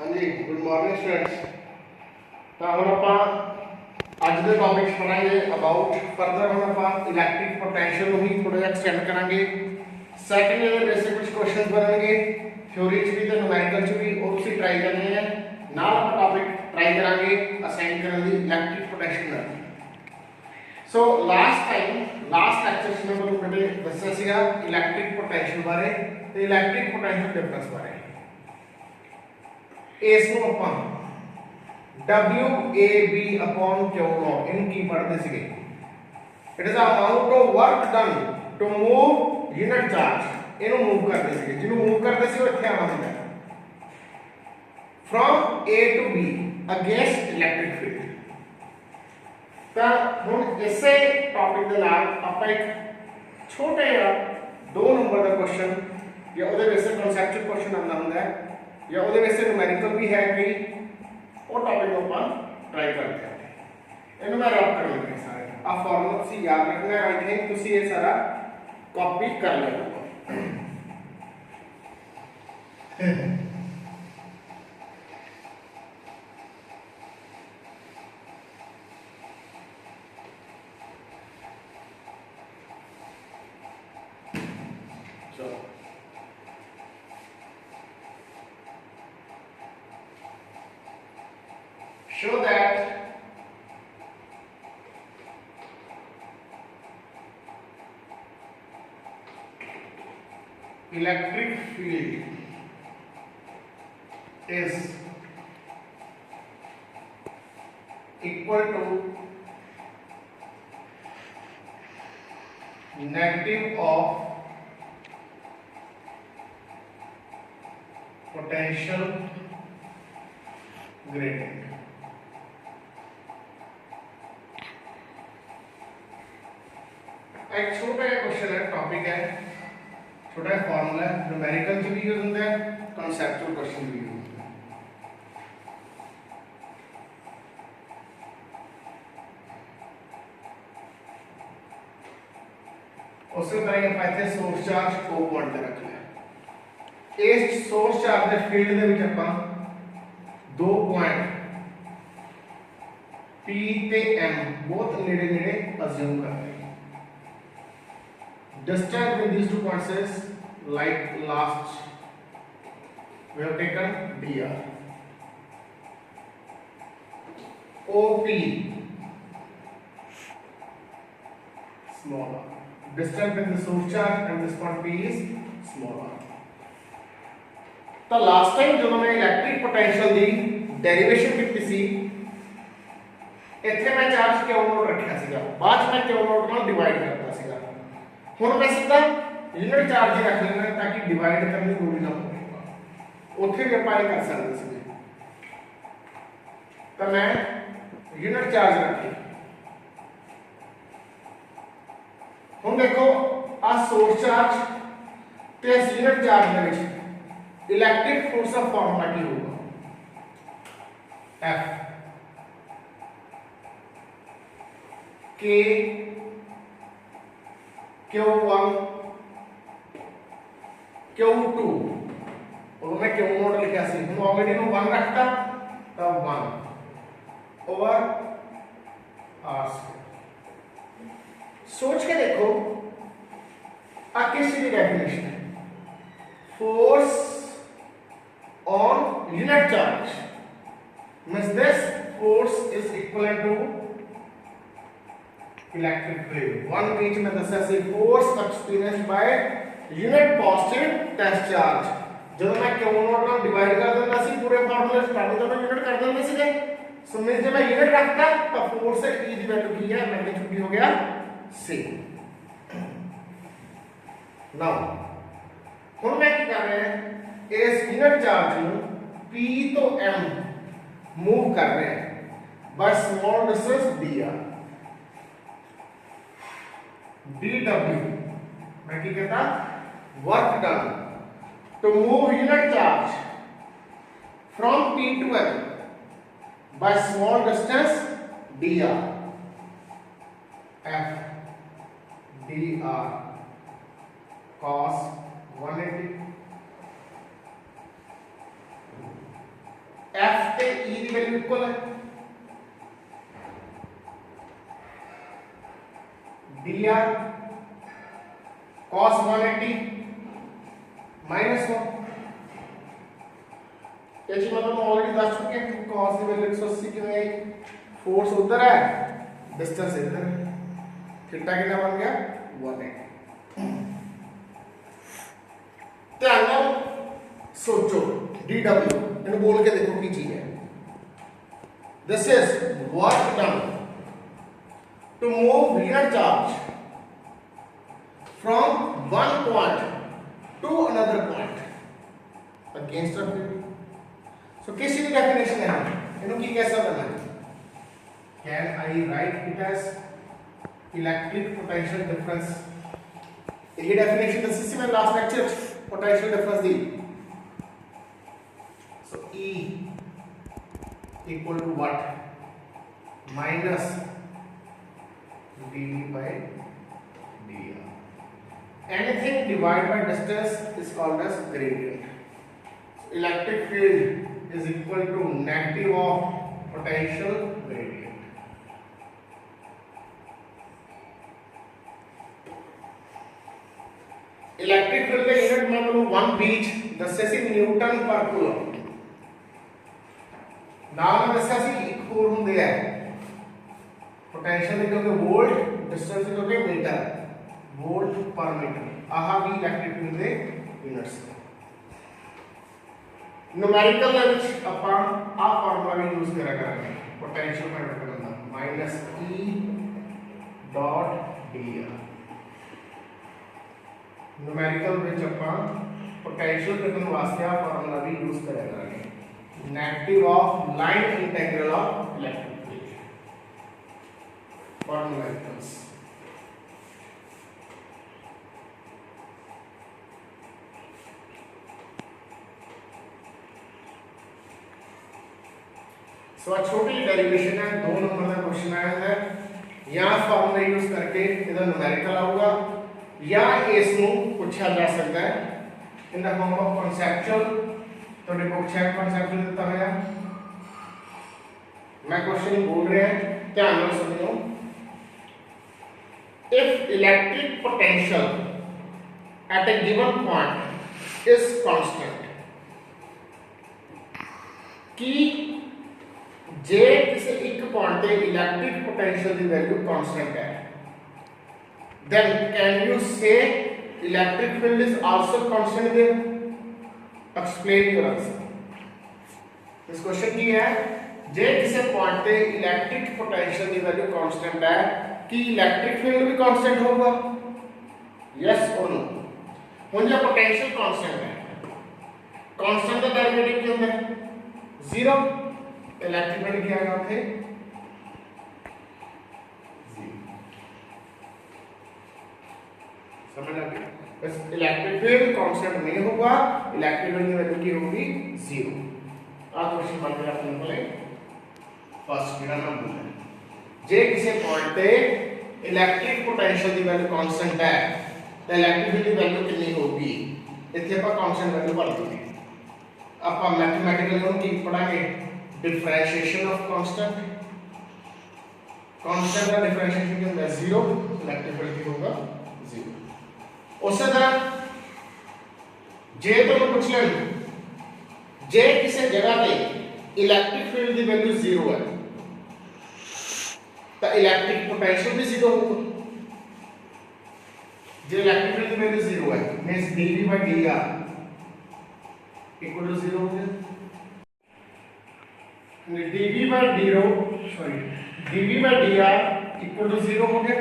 हाँ जी, good morning students. तो हम आप अज के टॉपिक्स पढ़ाएंगे अबाउट फर्दर हम आप इलैक्ट्रिक पोटेंशियल ही थोड़ा जिहा एक्सटेंड करांगे। सैकंड ईयर बेसिक कुछ क्वेश्चन बनणगे थ्योरी च भी ते न्यूमेरिकल च भी, वो तुसीं ट्राई करने हैं। नाल आप टॉपिक ट्राई करांगे असाइन करने दी electric potential. So last lecture में मैं तुहानूं दस्सिया सीगा इलैक्ट्रिक पोटेंशियल बारे ते इलैक्ट्रिक पोटेंशियल डिफरेंस बारे। इसको अपन WAB upon Q naught इनकी पढ़ते थे। It is amount of work done to move unit charge. इनु मूव करते थे, जिन्हों मूव करते थे वो इत्थे आना होंदा from A to B against electric field. तो हुण इसे टॉपिक दे नाल आपां एक छोटे जिहा 2 नंबर का क्वेश्चन या उहदे बेसिस कॉन्सेप्चुअल क्वेश्चन आंदा हुंदा है या उहदे बेसिस न्यूमेरिकल भी है कई, वो टॉपिक को अपन ट्राई करते हैं। इन्हें मैं रब कर लेंगे सारे आ फॉर्मूला तुसीं याद रखना है। आई थिंक तुसीं ये सारा कॉपी कर लेना। चलो show that electric field is equal to negative of potential gradient। एक छोटा क्वेश्चन है, टॉपिक है, छोटा फॉर्मूला है, न्यूमेरिकल भी यूज होता है, कॉन्सेप्चुअल क्वेश्चन भी यूज होता है। उसी तरह ਆਪਾਂ ਇੱਥੇ सोर्स चार्ज को पॉइंट ਤੇ ਰੱਖ लिया। इस सोर्स चार्ज ਦੇ फील्ड ਦੇ ਵਿੱਚ ਆਪਾਂ दो पॉइंट P ਤੇ M बहुत नेड़े नेड़े अज्यूम करते हैं। Distance between these 2 points is like last we have taken dr. OP small r. Distance between the source charge and this point P is small r. तो लास्ट टाइम जब मैं electric potential दी derivation की सी इत्थे मैं charge Q not रखा सीगा, बाद में क्यू नॉट नाल डिवाइड करता सीगा। हुण मैं सीधा यूनिट चार्ज ही रख लेना ताकि डिवाइड करने की लोड़ ना पवे। उत्थे भी अप्लाई कर सकते सी। तो मैं यूनिट चार्ज रखी। हुण देखो आ सोर्स चार्ज ते इस यूनिट चार्ज दे विच इलेक्ट्रिक फोर्स का फार्मूला की होगा F K Q1 Q2 और मैं Q नोट लिखा सी, हम ऑलरेडी नो 1 रखता तब 1 ओवर r स्क्वायर। सोच के देखो आ किस चीज की डेफिनेशन है, force on unit charge means this force is equal to electric field. वन बीच में दस्या सी force experienced by unit positive test charge. जब मैं क्यू नॉट नाल डिवाइड कर देता सी पूरे फार्मूले स्टार्ट तो मैं यूनिट कर देंगे सीधे। सो मींस जब मैं यूनिट रखता तो फोर्स से ई दी वैल्यू की है, मैग्नीट्यूड हो गया c। नाउ हुण मैं क्या कर रहे हैं, इस यूनिट चार्ज ਨੂੰ p तो m मूव कर रहे हैं by small distance dr। dw मैं क्या कहता, work done to move unit charge from P to M by small distance dr। F dr cos 180 ई की वैल्यू इक्वल है dr cos 180 माइनस 1। ये चीज मतलब ऑलरेडी दस चुके हैं कि cos की वैल्यू 180 कितनी आई, फोर्स उधर है डिस्टेंस इधर है, थीटा कितना बन गया 180। ध्यान नाल सोचो dw इन्हें बोल के देखो की चीज है। This is work done to move linear charge from one point to another point against a field. So किसी की definition है इन्हों की कैसा करना है? Can I write it as electric potential difference? ये definition दसी सी मैं last lecture potential difference the. So E equal to what? Minus dV by dr. Anything divided by distance is called as gradient. So electric field is equal to negative of potential gradient. Electric field का unit मैं बोलूँ 1 बीच 10 Newton पर coulomb. नाम में दसा सी एक और होंगे है पोटेंशियल लिखोगे वोल्ट, डिस्टेंस लिखोगे मीटर, वोल्ट पर मीटर। आहा भी इलेक्ट्रिक फील्ड दे यूनिट्स ने। न्यूमेरिकल ਦੇ ਵਿੱਚ ਆਪਾਂ ਆ ਫਾਰਮੂਲਾ ਵੀ ਯੂਜ਼ ਕਰਿਆ ਕਰਾਂਗੇ ਪੋਟੈਂਸ਼ੀਅਲ ਮੈਟਰ ਕਰਨ ਦਾ -E ਡਾਟ dr। न्यूमेरिकल ਵਿੱਚ ਆਪਾਂ ਪੋਟੈਂਸ਼ੀਅਲ ਕੱਢਣ ਵਾਸਤੇ ਆ ਫਾਰਮੂਲਾ ਵੀ ਯੂਜ਼ ਕਰਿਆ ਕਰਾਂਗੇ negative of line integral of electric for numericals. So a छोटी डेरिवेशन है, 2 नंबर का क्वेश्चन आया है। यहाँ फॉर्मूला यूज करके इधर न्यूमेरिकल आऊगा या इसको पूछा जा सकता है in the form of conceptual. तो देखो छह कॉन्सेप्चुअल देता है, मैं क्वेश्चन बोल रहे हैं ध्यान से सुनियो। If electric potential at a given point is constant, कि जे किसी एक पॉइंट पे इलेक्ट्रिक पोटेंशियल की वैल्यू कांस्टेंट है, then can you say electric field is also constant there? Explain your answer. इस क्वेश्चन की है जे किसी पॉइंट पे इलेक्ट्रिक पोटेंशियल की वैल्यू कांस्टेंट है कि इलेक्ट्रिक फील्ड भी कांस्टेंट होगा, यस और नो। हुन जो पोटेंशियल कांस्टेंट है, कांस्टेंट का डेरिवेटिव क्या होता है 0, इलेक्ट्रिक फील्ड क्या आएगा उसे 0। समझ आ गया? बस इलेक्ट्रिक फील्ड कांस्टेंट नहीं होगा, इलेक्ट्रिक फील्ड की वैल्यू की होगी 0। आ क्वेश्चन बन गया अपने को फर्स्ट मेरा नंबर है जे किसी पॉइंट पे इलेक्ट्रिक पोटेंशियल की वैल्यू कांस्टेंट है तो इलेक्ट्रिक फील्ड की वैल्यू कितनी होगी, इथे ਆਪਾਂ कांस्टेंट वैल्यू भर दूंगे। ਆਪਾਂ मैथमेटिकल में की पढ़ांगे डिफरेंशिएशन ऑफ कांस्टेंट। कांस्टेंट का डिफरेंशिएशन क्या होता है 0, इलेक्ट्रिक फील्ड की होगा 0। उसी तरह जे तो पूछ लें जे किसी जगह पे इलेक्ट्रिक फील्ड की वैल्यू 0 है तो इलेक्ट्रिक पोटेंशियल भी 0 होगा। जो इलेक्ट्रिक फील्ड की वैल्यू 0 है means dV by dr equal to 0 हो गया। dV by dr equal to 0 हो गया।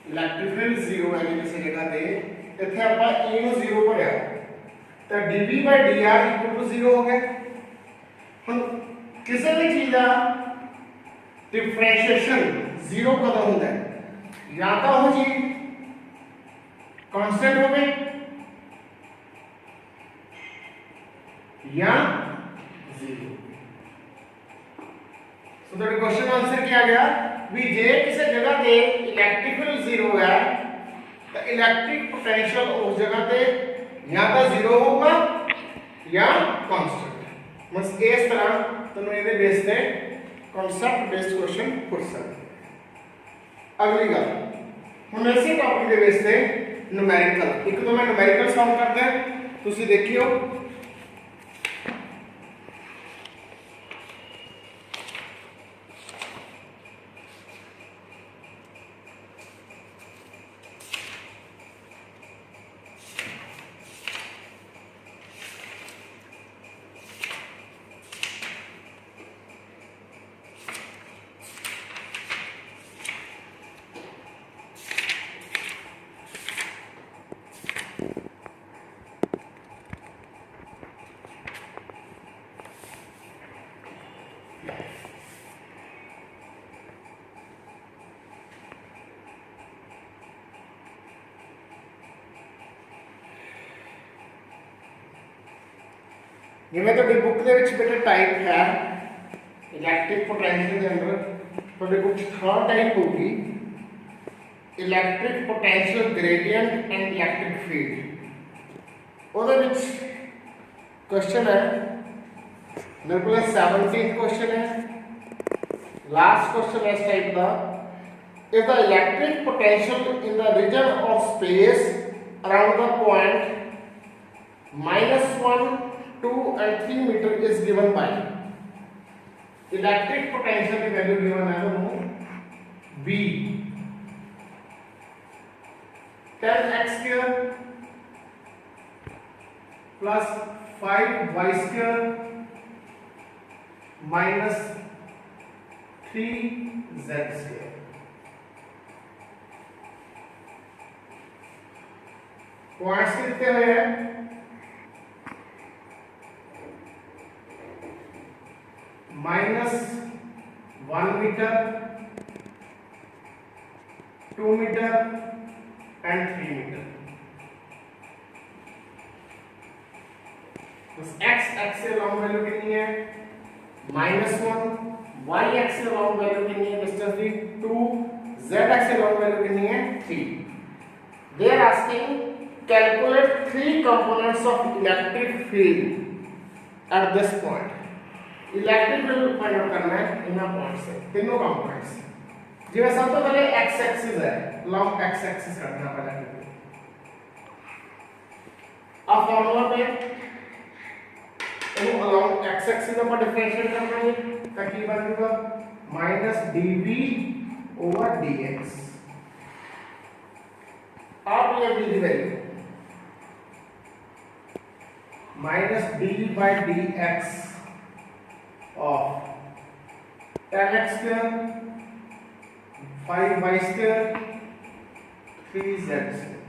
इलेक्ट्रिक फील्ड 0 है किसी जगह पे, इथे ਆਪਾਂ E ਨੂੰ 0 ਭਰਿਆ तो dV by dr equal to 0 हो गया। ਹੁਣ ਕਿਸੇ ਵੀ ਚੀਜ਼ ਦਾ डिफरेंशिएशन 0 कदम होता है, या तो हो जी कांस्टेंट हो गए या 0। सो दैट क्वेश्चन आंसर क्या आ गया भी जे किसी जगह पे इलेक्ट्रिक फील्ड 0 है तो इलेक्ट्रिक पोटेंशियल उस जगह पे या तो 0 होगा या कांस्टेंट। बस इस तरह तेन ये बेस से कॉन्सैप्ट बेस्ड क्वेश्चन पूछ सकते। अगली गल हुण इसी टॉपिक के बेस से न्यूमेरिकल एक तो मैं न्यूमेरिकल सॉल्व करदा तुसीं देखियो। जिवें तुहाडी बुक दे विच बेटा टाइप है इलैक्ट्रिक पोटैंशियल के अंदर तुहाडे कुछ थर्ड टाइप होगी electric potential gradient and electric field. ਉਹਦੇ ਵਿੱਚ क्वेश्चन है मेरे को 17th क्वेश्चन है लास्ट क्वेश्चन इस टाइप का if the electric potential in the region of space around the point -1 2 and 3 meter is given by electric potential की value given है तो V 10x square plus 5y square minus 3z square। Points कितने हुए हैं -1 meter 2 meter and 3 meter। बस x से long value कितनी है -1 y x से लॉन्ग वैल्यू कितनी है डिस्टेंस दी 2 z x से लॉन्ग वैल्यू कितनी है 3। They are asking calculate 3 components of electric field at this point. Electric field find out करना है इन पॉइंट से तीनों कंपोनेंट्स। जिवें सब तो पहले x एक्सिस है लॉन्ग x एक्सिस करना पहले अब फार्मूला पे इनको लॉन्ग x एक्सिस पर डिफरेंशिएट करना है तो की बन जाएगा -dv/dx। अब ये v की value -d/dx of 10x square 5y square 3z square।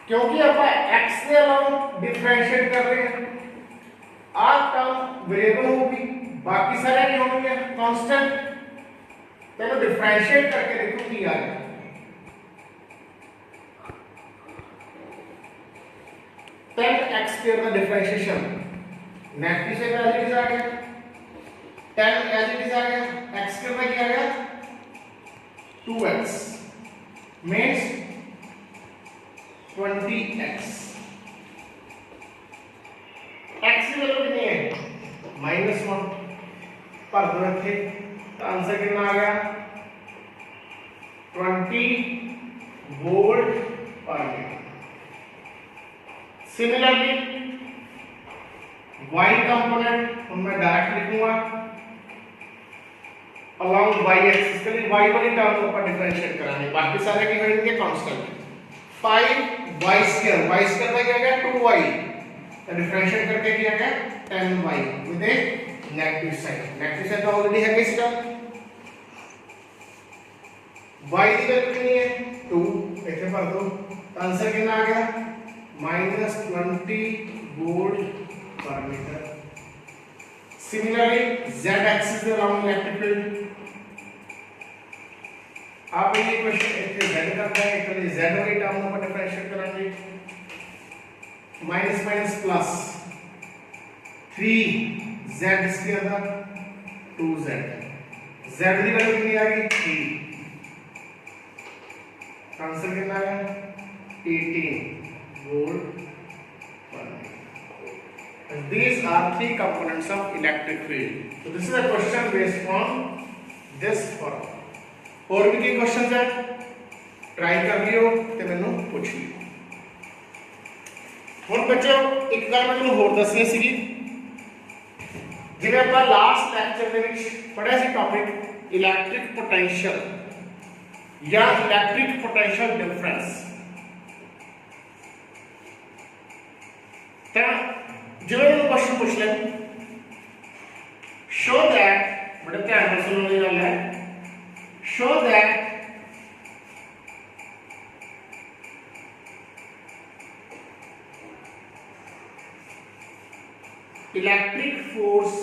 क्योंकि आप x के अलावा डिफरेंशिएट कर रहे हैं आ टर्म वेरिएबल होगी बाकी सारे क्या होंगे कांस्टेंट। तो डिफरेंशिएट करके देखो की आ गया 10x square का डिफरेंशिएशन नेगेटिव से एज इट इज आ गया 10 एज इट इज आ गया x स्क्वायर में क्या आ गया 2x मींस 20x। x की वैल्यू कितनी है -1 पर दो रखे तो आंसर कितना आ गया 20 वोल्ट पर मीटर। सिमिलरली y कंपोनेंट मैं डायरेक्ट लिखूंगा अलोंग y एक्सिस के लिए y वाली टर्म को ऊपर डिफरेंशिएट कराने बाकी सारे की होंगे constant. 5y square y square का क्या गया 2y तो डिफरेंशिएट करके क्या गया 10y with a negative sign तो ऑलरेडी है किसका y की वैल्यू कितनी है 2 ऐसे भर दो आंसर कितना आ गया -20 वोल्ट पर metre. Similarly, z axis along electric field आप ये क्वेश्चन इसके z करते हैं इसलिए z वाली टर्म को डिफरेंशिएट करेंगे minus minus plus 3z square था 2z z की वैल्यू कितनी आ गई 3 आंसर कितना आया 18 वोल्ट पर metre. these are three components of electric field. So this is a question based on this formula. और भी कई क्वेश्चंस है, ट्राई कर लियो ते मैनू पूछ लियो। हुण बच्चों एक गल मैं तुहानू होर दसनी सीगी, जिवें आपां लास्ट लैक्चर दे विच पढ़िया सी टॉपिक इलैक्ट्रिक पोटेंशियल या इलैक्ट्रिक पोटेंशियल डिफरेंस। तो जिवें मैनू क्वेश्चन पूछ ले, शो दैट, बड़े ध्यान नाल सुणन वाली गल है, show that electric force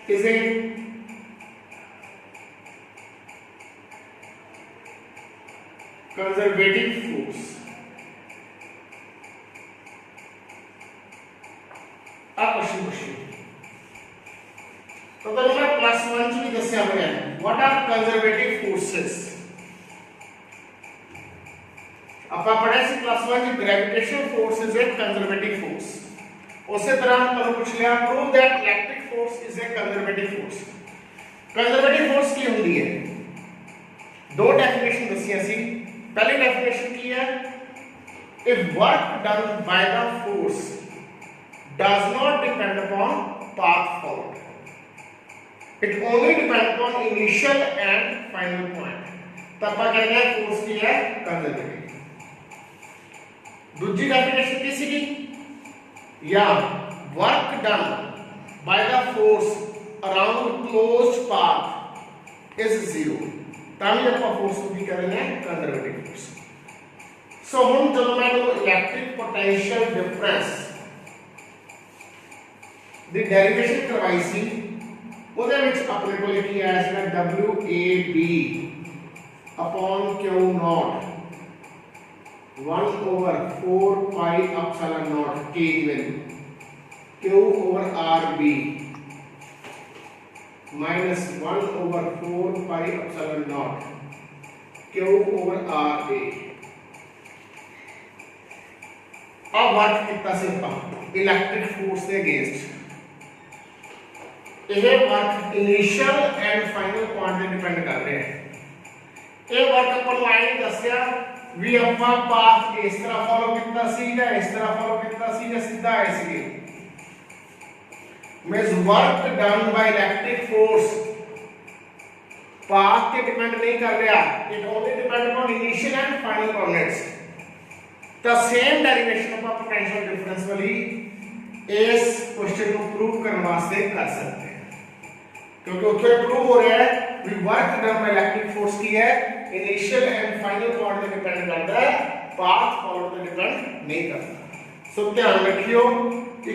is a conservative force। तो मैं प्लस वन च भी दस्या होया व्हाट आर कंजर्वेटिव फोर्सेस। आपा पढ़ा सी प्लस वन च gravitational force is a conservative force. उसी तरह तुहानू पूछ लिया prove that electric force is a conservative force. Conservative force की होती है, दो डेफिनेशन दसिया सी। पहली डेफिनेशन की है, if work done by the force does not depend upon path followed, it only depends upon initial and final point। तो आप कहते हैं फोर्स की है कंजर्वेटिव। दूसरी डेफिनेशन की सी, या work done by the force around closed path is zero, तभी आप फोर्स को भी कह रहे हैं कंजर्वेटिव फोर्स। सो हम जब मैं इलेक्ट्रिक पोटेंशियल डिफरेंस ਦੀ ਡੈਰੀਵੇਸ਼ਨ ਕਰਵਾਈ ਸੀ, ਉਹਦੇ ਵਿੱਚ ਆਪਣੇ ਕੋਲ ਕੀ ਆਇਆ ਸੀ WAB upon Q naught 1 over 4 pi epsilon naught K given Q over RB minus 1 over 4 pi epsilon naught Q over RA। अब वर्क कितना से इलेक्ट्रिक फोर्स के अगेंस्ट ये work initial and final point पे डिपेंड कर रहे हैं। ये वर्क अपन लाइन दसया भी ਆਪਾਂ पाथ इस तरह फॉलो कितना सी या इस तरह फॉलो कितना सी या सीधा ऐसे means work done by electric force path पे डिपेंड नहीं कर रहा, it only depend upon initial and final coordinates. तो सेम डेरिवेशन ਆਪਾਂ पोटेंशियल डिफरेंस वाली इस क्वेश्चन को प्रूव करने वास्ते कर सकते हैं, क्योंकि उससे प्रूव हो रहा है कि work done by electric force की है इनिशियल एंड फाइनल पॉइंट पे डिपेंड करता है, पाथ फॉरवर्ड पे डिपेंड नहीं करता। सो ध्यान रखियो,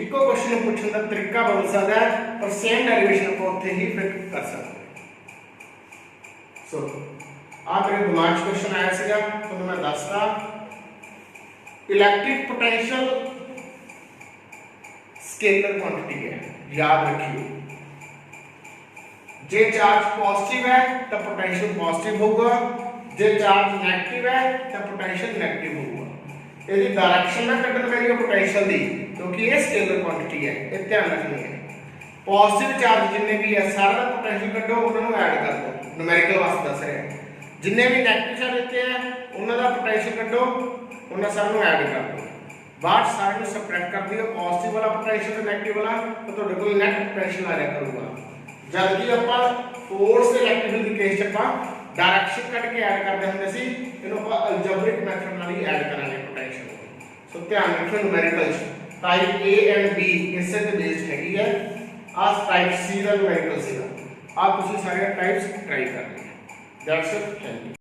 इको क्वेश्चन पूछने का तरीका बदल सकता है पर सेम डेरिवेशन को उत्थे ही फिट कर सकते हैं। सो आ मेरे दिमाग में क्वेश्चन आया सीगा, तो मैं दसदा इलेक्ट्रिक पोटेंशियल स्केलर क्वांटिटी है, याद रखिए। जे चार्ज पॉजिटिव है तो पोटेंशियल पॉजिटिव होगा, जे चार्ज नेगेटिव है तो पोटेंशियल नेगेटिव होगा। यदि डायरेक्शन ना कटन करिए पोटेंशियल दी, क्योंकि ये स्केलर क्वांटिटी है, ये ध्यान रखनी है। पॉजिटिव चार्ज जिन्ने भी है सारा पोटेंशियल कटो उन्होंने ऐड कर दो, न्यूमेरिकल वास्ते दस रहे हैं। जिन्ने भी नेगेटिव चार्ज देते हैं उन्होंने पोटेंशियल कटो, उन्हें सब ऐड कर दो, बाद सारे सबट्रैक्ट कर दियो, पॉजिटिव वाला पोटेंशियल तो नेगेटिव वाला, तो ਤੁਹਾਡੇ ਕੋਲ नेट पोटेंशियल आ जाया करूंगा। जबकि ਆਪਾਂ फोर्स ਤੇ इलेक्ट्रिक ਦੀ ਕੇਸ ਚ ਆਪਾਂ डायरेक्शन ਕੱਢ ਕੇ ਐਡ ਕਰਦੇ ਹੁੰਦੇ ਸੀ, ਇਹਨੂੰ ਆਪਾਂ ਅਲਜਬਰਿਕ ਮੈਥਡ ਨਾਲ ਹੀ ਐਡ ਕਰਾਂਗੇ पोटेंशियल। ਸੋ ਧਿਆਨ ਰੱਖਿਓ numerical type A and B ਇਸੇ ਤੇ ਬੇਸਡ ਹੈਗੀ ਹੈ। ਆ टाइप C ਦਾ ਨਿਊਮੈਰੀਕਲ ਸੀਗਾ, ਆ ਤੁਸੀਂ ਸਾਰੇ टाइप्स ट्राई करने हैं। That's it, thank you.